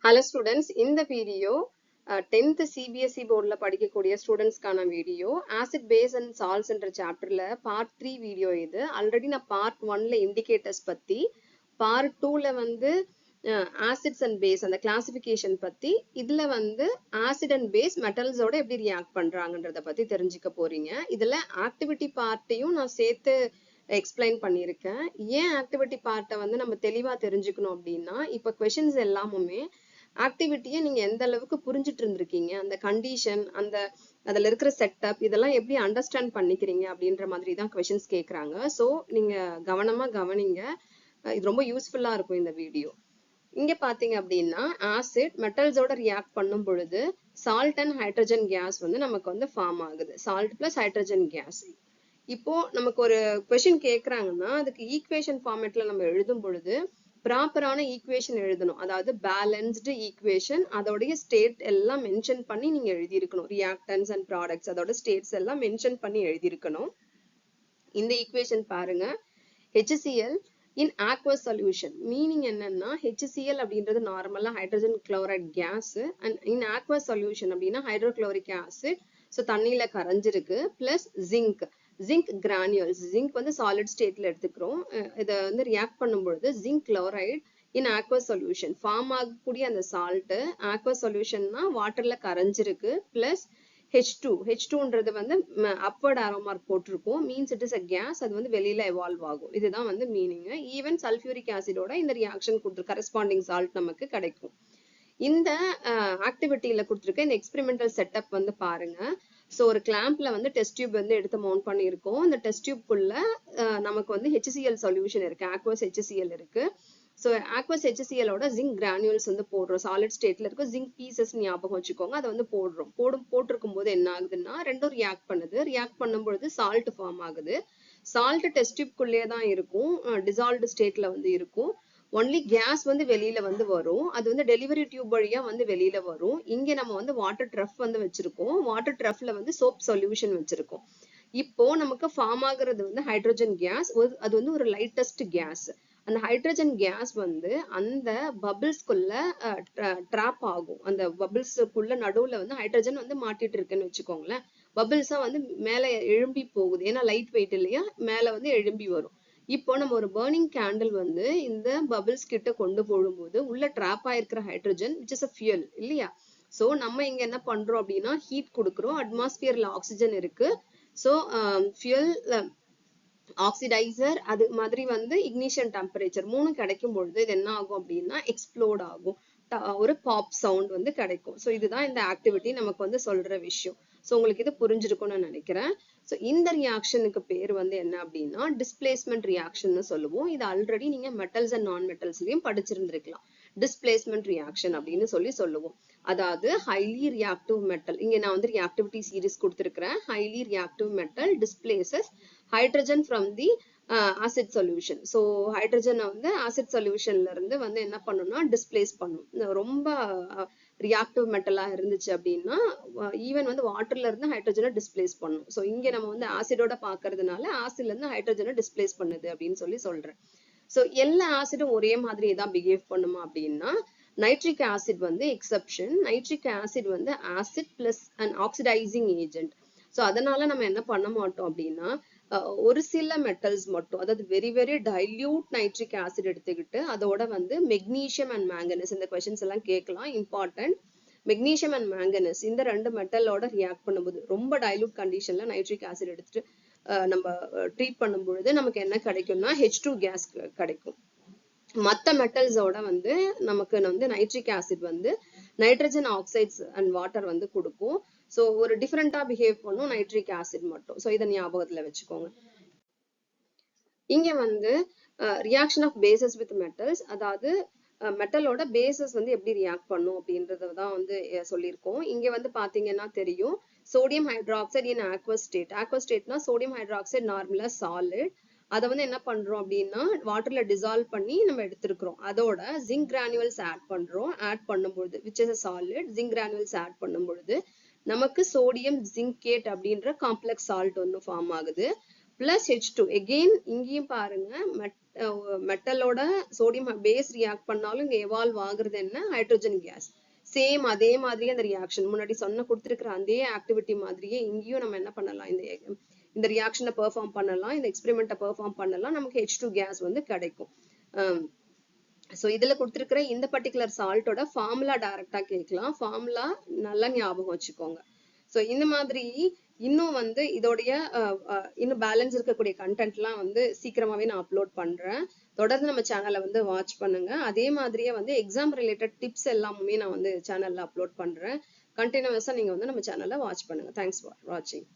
Hello students, in the video 10th CBSE board la படிக்கக்கூடிய students கான video acid base and salts என்ற chapterல part 3 video இது already நான் part 1ல indicators பத்தி part 2ல வந்து acids and base அந்த classification பத்தி இதுல வந்து acid and base metals ஓட எப்படி react பண்றாங்கன்றத பத்தி தெரிஞ்சுக்க போறீங்க இதுல activity partையும் நான் சேர்த்து explain பண்ணியிருக்கேன் ஏன் activity part வந்து நம்ம தெளிவா தெரிஞ்சுக்கணும் அப்படின்னா இப்ப questions எல்லாமுமே ஆக்டிவிட்டியை நீங்க எந்த அளவுக்கு புரிஞ்சிட்டு இருந்திருக்கீங்க அந்த கண்டிஷன் அந்த அதுல இருக்கிற செட்டப் இதெல்லாம் எப்படி அண்டர்ஸ்டாண்ட் பண்ணிக்கிறீங்க அப்படின்ற மாதிரி தான் கொஸ்டின்ஸ் கேக்குறாங்க சோ நீங்க கவனமா கவனிங்க இது ரொம்ப யூஸ்ஃபுல்லா இருக்கும் இந்த வீடியோ இங்க பாத்தீங்க அப்படின்னா ஆசிட் மெட்டல்ஸோட ரியாக்ட் பண்ணும் பொழுது சால்ட் அண்ட் ஹைட்ரஜன் கேஸ் வந்து நமக்கு வந்து ஃபார்ம் ஆகுது சால்ட் பிளஸ் ஹைட்ரஜன் கேஸ் இப்போ நமக்கு ஒரு கொஸ்டின் கேக்குறாங்கன்னா அதுக்கு ஈக்குவேஷன் ஃபார்மேட்ல நம்ம எழுதும் பொழுது ப்ராப்பரான ஈக்குவேஷன் எழுதணும் அதாவது பேலன்ஸ்டு ஈக்குவேஷன் அதோடைய ஸ்டேட் எல்லாம் மென்ஷன் பண்ணி நீங்க எழுதியிருக்கணும் ரியாக்டன்ஸ் அண்ட் ப்ராடக்ட்ஸ் அதோட ஸ்டேட்ஸ் எல்லாம் மென்ஷன் பண்ணி எழுதியிருக்கணும் இந்த ஈக்குவேஷன் பாருங்க HCl in aqueous solution meaning என்னன்னா HCl அப்படின்றது நார்மலா hydrogen chloride gas and in aqueous solution அப்படின்னா ஹைட்ரோகுளோரிக் ஆசிட் ஸோ தண்ணியில கரைஞ்சிருக்கு பிளஸ் ஜிங்க் கிரானியூல்ஸ் ஜிங்க் வந்து சாலிட் ஸ்டேட்ல எடுத்துக்கிறோம் இதை வந்து ரியாக்ட் பண்ணும்பொழுது zinc chloride in aqueous solution form ஆகக்கூடிய அந்த சால்ட் aqueous சொல்யூஷன்னா வாட்டர்ல கரைஞ்சிருக்கு பிளஸ் H2ன்றது வந்து upward arrow mark போட்டிருக்கோம் means it is a gas அது வந்து வெளியில எவால்வ் ஆகும் இதுதான் வந்து மீனிங் ஈவன் சல்ஃபியூரிக் ஆசிடோட இந்த ரியாக்ஷன் கொடுத்து கரஸ்பாண்டிங் சால்ட் நமக்கு கிடைக்கும் இந்த ஆக்டிவிட்டியில கொடுத்துருக்க இந்த எக்ஸ்பெரிமெண்டல் செட்டப் வந்து பாருங்க ஸோ ஒரு கிளாம்ப்ல வந்து டெஸ்ட் டியூப் வந்து எடுத்து மவுண்ட் பண்ணியிருக்கோம் இந்த டெஸ்ட் டியூப்குள்ள நமக்கு வந்து HCl சொல்யூஷன் இருக்கு aqueous HCl இருக்கு ஸோ aqueous HClோட ஜிங்க் கிரானியூல்ஸ் வந்து போடுறோம் சாலிட் ஸ்டேட்ல இருக்கும் ஜிங்க் பீசஸ் ஞாபகம் வச்சுக்கோங்க அதை வந்து போட்டிருக்கும் போது என்ன ஆகுதுன்னா ரெண்டும் ரியாக்ட் பண்ணும்பொழுது சால்ட் ஃபார்ம் ஆகுது சால்ட் டெஸ்ட் டியூப்குள்ளேயே தான் இருக்கும் டிசால்வ்டு ஸ்டேட்ல வந்து இருக்கும் ஒன்லி கேஸ் வந்து வெளியில வந்து வரும் அது வந்து டெலிவரி டியூப் வழியா வந்து வெளியில வரும் இங்க நம்ம வந்து வாட்டர் ட்ரஃப் வந்து வச்சிருக்கோம் வாட்டர் ட்ரஃப்ல வந்து சோப் சொல்யூஷன் வச்சிருக்கோம் இப்போ நமக்கு ஃபார்ம் ஆகுறது வந்து ஹைட்ரஜன் கேஸ் அது வந்து ஒரு லைட்டஸ்ட் கேஸ் அந்த ஹைட்ரஜன் கேஸ் வந்து அந்த பபிள்ஸ்குள்ள ட்ராப் ஆகும் அந்த பபிள்ஸ்குள்ள நடுவுல வந்து ஹைட்ரஜன் வந்து மாட்டிட்டு இருக்குன்னு வச்சுக்கோங்களேன் பபிள்ஸா வந்து மேல எழும்பி போகுது ஏன்னா லைட் வெயிட் இல்லையா மேல வந்து எழும்பி வரும் இப்போ நம்ம ஒரு பர்னிங் கேண்டில் வந்து இந்த பபிள்ஸ் கிட்ட கொண்டு போடும்போது உள்ள ட்ராப் ஆயிருக்கிற hydrogen which is a fuel இல்லையா சோ நம்ம இங்க என்ன பண்றோம் அப்படின்னா ஹீட் கொடுக்குறோம் அட்மாஸ்பியர்ல ஆக்சிஜன் இருக்கு சோ ஃபியூல் ஆக்சிடைசர் அது மாதிரி வந்து இக்னிஷன் டெம்பரேச்சர் 3 கிடைக்கும் பொழுது இது என்ன ஆகும் அப்படின்னா எக்ஸ்ப்ளோட் ஆகும் ஒரு பாப் சவுண்ட் வந்து கிடைக்கும் ஸோ இதுதான் இந்த ஆக்டிவிட்டி நமக்கு வந்து சொல்ற விஷயம் ஸோ உங்களுக்கு இது புரிஞ்சிருக்கும்னு நினைக்கிறேன் ஸோ இந்த ரியாக்ஷனுக்கு பேர் வந்து என்ன அப்படின்னா டிஸ்பிளேஸ்மெண்ட் ரியாக்ஷன் சொல்லுவோம் இது ஆல்ரெடி நீங்க மெட்டல்ஸ் அண்ட் நான் மெட்டல்ஸ்லயும் படிச்சிருந்திருக்கலாம் டிஸ்பிளேஸ்மெண்ட் ரியாக்ஷன் அப்படின்னு சொல்லுவோம் அதாவது ஹைலி ரியாக்டிவ் மெட்டல் இங்க நான் வந்து ரியாக்டிவிட்டி சீரிஸ் கொடுத்திருக்கிறேன் highly reactive metal displeases hydrogen from the acid solution so ஹைட்ரஜனை வந்து ஆசிட் சொல்யூஷன்ல இருந்து வந்து என்ன பண்ணணும்னா டிஸ்பிளேஸ் பண்ணும் ரொம்ப ரியாக்டிவ் மெட்டலா இருந்துச்சு அப்படின்னா ஈவன் வந்து வாட்டர்ல இருந்து ஹைட்ரஜனை டிஸ்பிளேஸ் பண்ணும் ஸோ இங்க நம்ம வந்து ஆசிடோட பாக்குறதுனால ஆசிட்ல இருந்து ஹைட்ரஜனை டிஸ்பிளேஸ் பண்ணுது அப்படின்னு சொல்றேன் ஸோ எல்லா ஆசிடும் ஒரே மாதிரி தான் பிஹேவ் பண்ணுமா அப்படின்னா நைட்ரிக் ஆசிட் வந்து எக்ஸப்ஷன் நைட்ரிக் ஆசிட் வந்து acid plus and oxidising agent so அதனால நம்ம என்ன பண்ண மாட்டோம் அப்படின்னா ஒரு சில மெட்டல்ஸ் மட்டும் அதாவது very very dilute nitric acid எடுத்துக்கிட்டு அதோட வந்து மெக்னீசியம் அண்ட் மேங்கனஸ் இந்த கொஸ்டின்ஸ் எல்லாம் கேட்கலாம் இம்பார்ட்டன்ட் மெக்னீசியம் அண்ட் மேங்கனஸ் இந்த ரெண்டு மெட்டலோட ரியாக்ட் பண்ணும்போது ரொம்ப டைல்யூட் கண்டிஷன்ல நைட்ரிக் ஆசிட் எடுத்துட்டு நம்ம ட்ரீட் பண்ணும் பொழுது நமக்கு என்ன கிடைக்கும்னா H2 கேஸ் கிடைக்கும் மற்ற மெட்டல்ஸோட வந்து நமக்கு வந்து நைட்ரிக் ஆசிட் வந்து நைட்ரஜன் ஆக்சைட்ஸ் அண்ட் வாட்டர் வந்து கொடுக்கும் ஸோ ஒரு டிஃப்ரெண்டா பிஹேவ் பண்ணும் நைட்ரிக் ஆசிட் மட்டும் ஸோ இதை ஞாபகத்துல வச்சுக்கோங்க இங்க வந்து reaction of bases with metals அதாவது மெட்டலோட பேசஸ் வந்து எப்படி ரியாக்ட் பண்ணும் அப்படின்றதான் வந்து சொல்லியிருக்கோம் இங்க வந்து பாத்தீங்கன்னா தெரியும் சோடியம் ஹைட்ராக்சைடு இன் aqueous ஸ்டேட்னா சோடியம் ஹைட்ராக்சைடு நார்மலா சாலிட் அதை வந்து என்ன பண்றோம் அப்படின்னா வாட்டர்ல டிசால்வ் பண்ணி நம்ம எடுத்திருக்கிறோம் அதோட ஜிங்க் கிரானியூல்ஸ் ஆட் பண்ணும்பொழுது which is a solid zinc granules add பண்ணும் பொழுது நமக்கு சோடியம் ஜிங்கேட் அப்படின்ற காம்ப்ளெக்ஸ் சால்ட் ஒன்று ஃபார்ம் ஆகுது பிளஸ் H2 again இங்கேயும் பாருங்க மெட்டலோட சோடியம் பேஸ் ரியாக்ட் பண்ணாலும் இங்க எவால்வ் ஆகுறது என்ன, ஹைட்ரஜன் கேஸ். சேம் அதே மாதிரியே அந்த ரியாக்ஷன் முன்னாடி கொடுத்துருக்கிற அதே ஆக்டிவிட்டி மாதிரியே இங்கேயும் நம்ம என்ன பண்ணலாம், இந்த ரியாக்ஷனை பெர்ஃபார்ம் பண்ணலாம், இந்த எக்ஸ்பெரிமெண்ட்டை பெர்ஃபார்ம் பண்ணலாம், நமக்கு H2 கேஸ் வந்து கிடைக்கும். ஸோ இதுல கொடுத்துருக்கிற இந்த பர்டிகுலர் சால்ட்டோட ஃபார்முலா டைரக்டா கேட்கலாம். ஃபார்முலா நல்லா ஞாபகம் வச்சுக்கோங்க. ஸோ இந்த மாதிரி இன்னும் வந்து இதோடைய இன்னும் பேலன்ஸ் இருக்கக்கூடிய கண்டென்ட்லாம் வந்து சீக்கிரமாவே நான் அப்லோட் பண்றேன். தொடர்ந்து நம்ம சேனலை வந்து வாட்ச் பண்ணுங்க. அதே மாதிரியே வந்து எக்ஸாம் ரிலேட்டட் டிப்ஸ் எல்லாமே நான் வந்து சேனல்ல அப்லோட் பண்றேன். கண்டினியூஸா நீங்க வந்து நம்ம சேனலை வாட்ச் பண்ணுங்க. தேங்க்ஸ் ஃபார் வாட்சிங்.